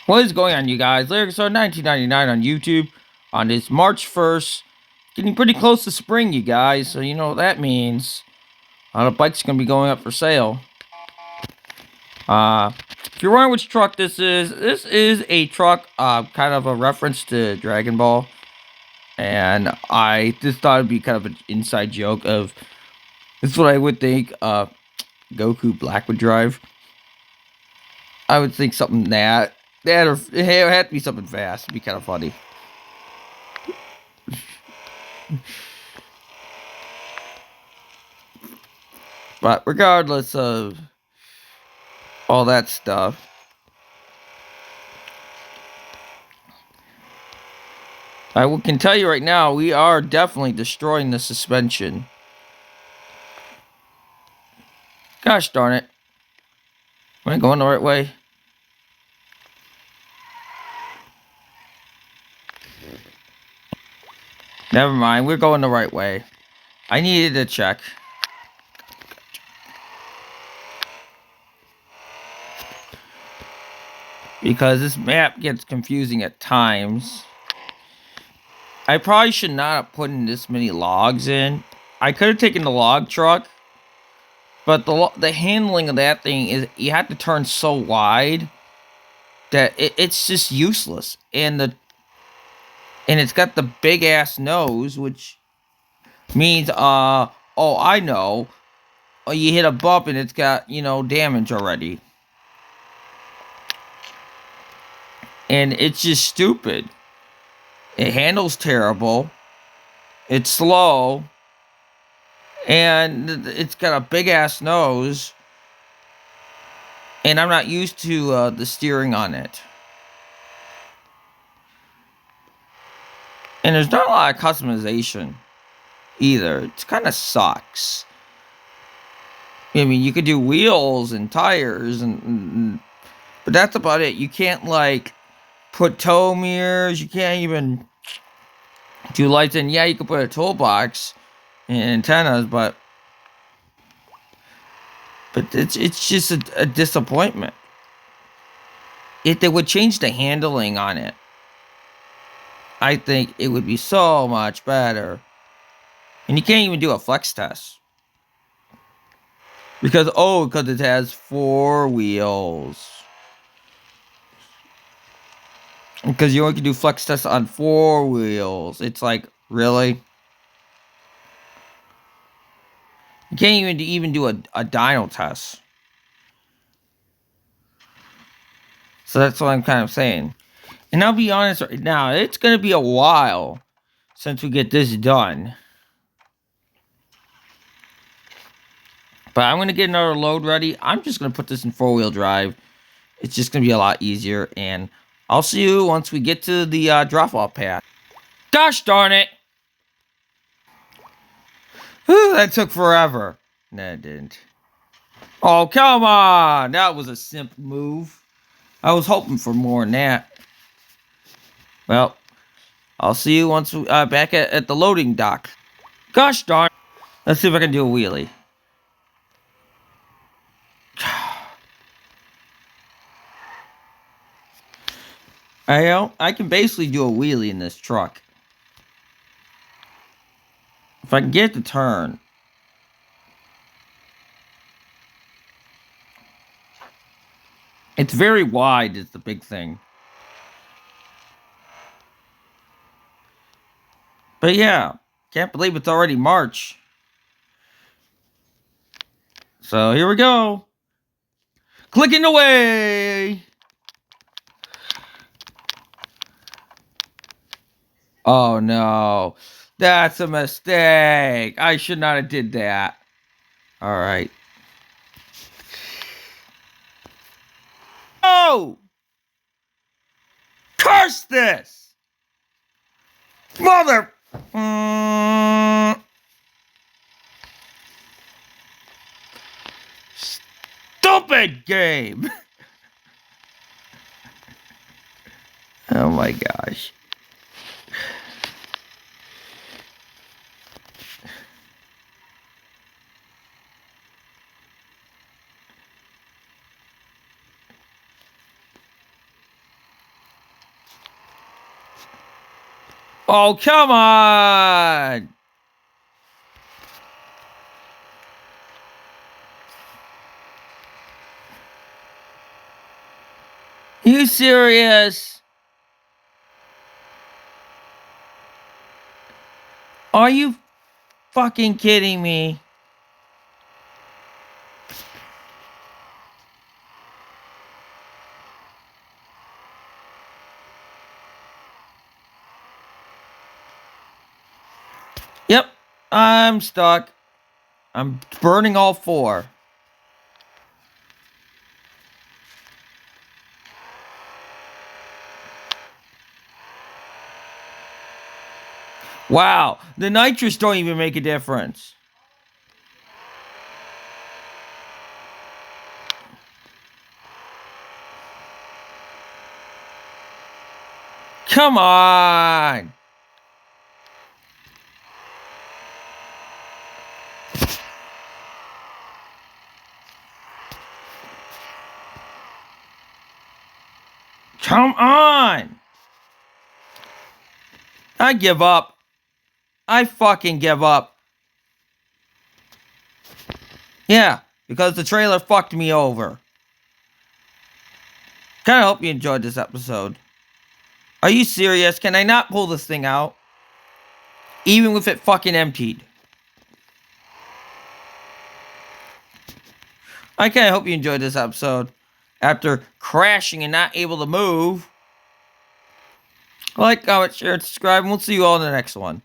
What is going on, you guys? Lyrics are 1999 on YouTube on this March 1st. Getting pretty close to spring, you guys. So, you know what that means. A lot of bikes are going to be going up for sale. Uh, if you're wondering which truck this is a truck, kind of a reference to Dragon Ball. And I just thought it'd be kind of an inside joke of this is what I would think Goku Black would drive. I would think something that or it had to be something fast. It'd be kind of funny. But regardless of all that stuff, can tell you right now, we are definitely destroying the suspension. Gosh darn it. Am I going the right way? Never mind, we're going the right way. I needed to check. Because this map gets confusing at times. I probably should not have put in this many logs in. I could have taken the log truck. But the handling of that thing is you have to turn so wide that it's just useless. And it's got the big ass nose, which means oh, I know. You hit a bump and it's got, damage already. And it's just stupid. It handles terrible. It's slow. And it's got a big ass nose. And I'm not used to the steering on it. And there's not a lot of customization either. It kind of sucks. I mean, you could do wheels and tires, but that's about it. You can't, like, put tow mirrors. You can't even do lights. And yeah, you could put a toolbox and antennas, but it's just a disappointment. If they would change the handling on it, I think it would be so much better. And you can't even do a flex test. Because it has 4 wheels. Because you only can do flex tests on 4 wheels. It's like, really? You can't even do a dyno test. So that's what I'm kind of saying. And I'll be honest right now, it's going to be a while since we get this done. But I'm going to get another load ready. I'm just going to put this in 4-wheel drive. It's just going to be a lot easier. And I'll see you once we get to the drop-off pad. Gosh darn it! Whew, that took forever. No, it didn't. Oh, come on! That was a simple move. I was hoping for more than that. Well, I'll see you once back at the loading dock. Gosh darn. Let's see if I can do a wheelie. I can basically do a wheelie in this truck. If I can get the turn. It's very wide is the big thing. But yeah, can't believe it's already March. So here we go. Clicking away. Oh no. That's a mistake. I should not have did that. All right. Oh! Curse this! Mother... Stupid game! Oh my gosh. Oh, come on! You serious? Are you fucking kidding me? Yep, I'm stuck. I'm burning all four. Wow, the nitrous don't even make a difference. Come on! Come on! I give up. I fucking give up. Yeah, because the trailer fucked me over. Kinda hope you enjoyed this episode. Are you serious? Can I not pull this thing out? Even with it fucking emptied. I kinda hope you enjoyed this episode. After crashing and not able to move. Like, comment, share, and subscribe, and we'll see you all in the next one.